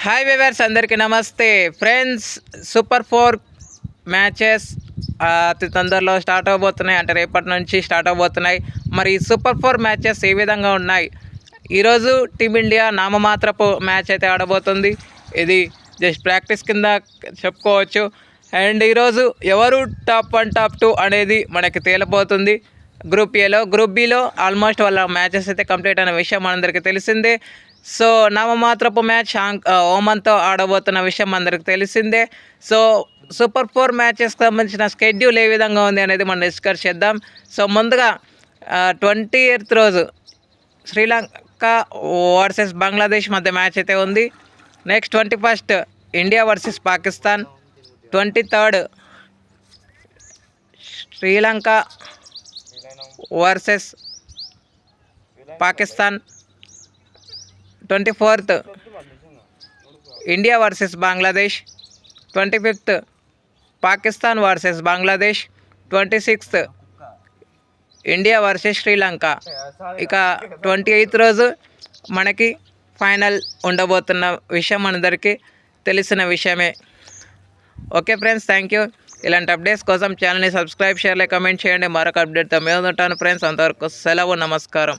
Hi viewers, అందరికీ నమస్తే friends. Super 4 matches అతి తొందరలో స్టార్ట్ అవబోతున్నాయి, అంటే రేపటి నుంచి స్టార్ట్ అవబోతున్నాయి. మరి ఈ సూపర్ 4 మ్యాచెస్ ఏ విధంగా ఉన్నాయి? ఈరోజు టీమిండియా నామమాత్రపు మ్యాచ్ అయితే ఆడబోతుంది. ఇది జస్ట్ ప్రాక్టీస్ కింద చెప్పుకోవచ్చు. అండ్ ఈరోజు ఎవరు టాప్ 1 టాప్ 2 అనేది మనకి తేలిపోతుంది. గ్రూప్ ఏలో, గ్రూప్ బిలో ఆల్మోస్ట్ వాళ్ళ మ్యాచెస్ అయితే కంప్లీట్ అయిన విషయం మనందరికీ తెలిసిందే. సో నామమాత్రపు మ్యాచ్ ఓమన్తో ఆడబోతున్న విషయం అందరికి తెలిసిందే. సో సూపర్ 4 మ్యాచెస్కి సంబంధించిన స్కెడ్యూల్ ఏ విధంగా ఉంది అనేది మనం డిస్కస్ చేద్దాం. సో ముందుగా 20th రోజు శ్రీలంక వర్సెస్ బంగ్లాదేశ్ మధ్య మ్యాచ్ అయితే ఉంది. Next 21st India versus Pakistan. 23rd Sri Lanka versus Pakistan. 24th India versus Bangladesh. 25th Pakistan versus Bangladesh. 26th India versus Sri Lanka. ఇక 28th రోజు మనకి ఫైనల్ ఉండబోతున్న విషయం అందరికీ తెలిసిన విషయమే. Okay friends, thank you. ఇలాంటి అప్డేట్స్ కోసం ఛానల్ని సబ్స్క్రైబ్, షేర్, కమెంట్ చేయండి. మరొక అప్డేట్తో మేము ఉంటాను ఫ్రెండ్స్. అంతవరకు సెలవు, నమస్కారం.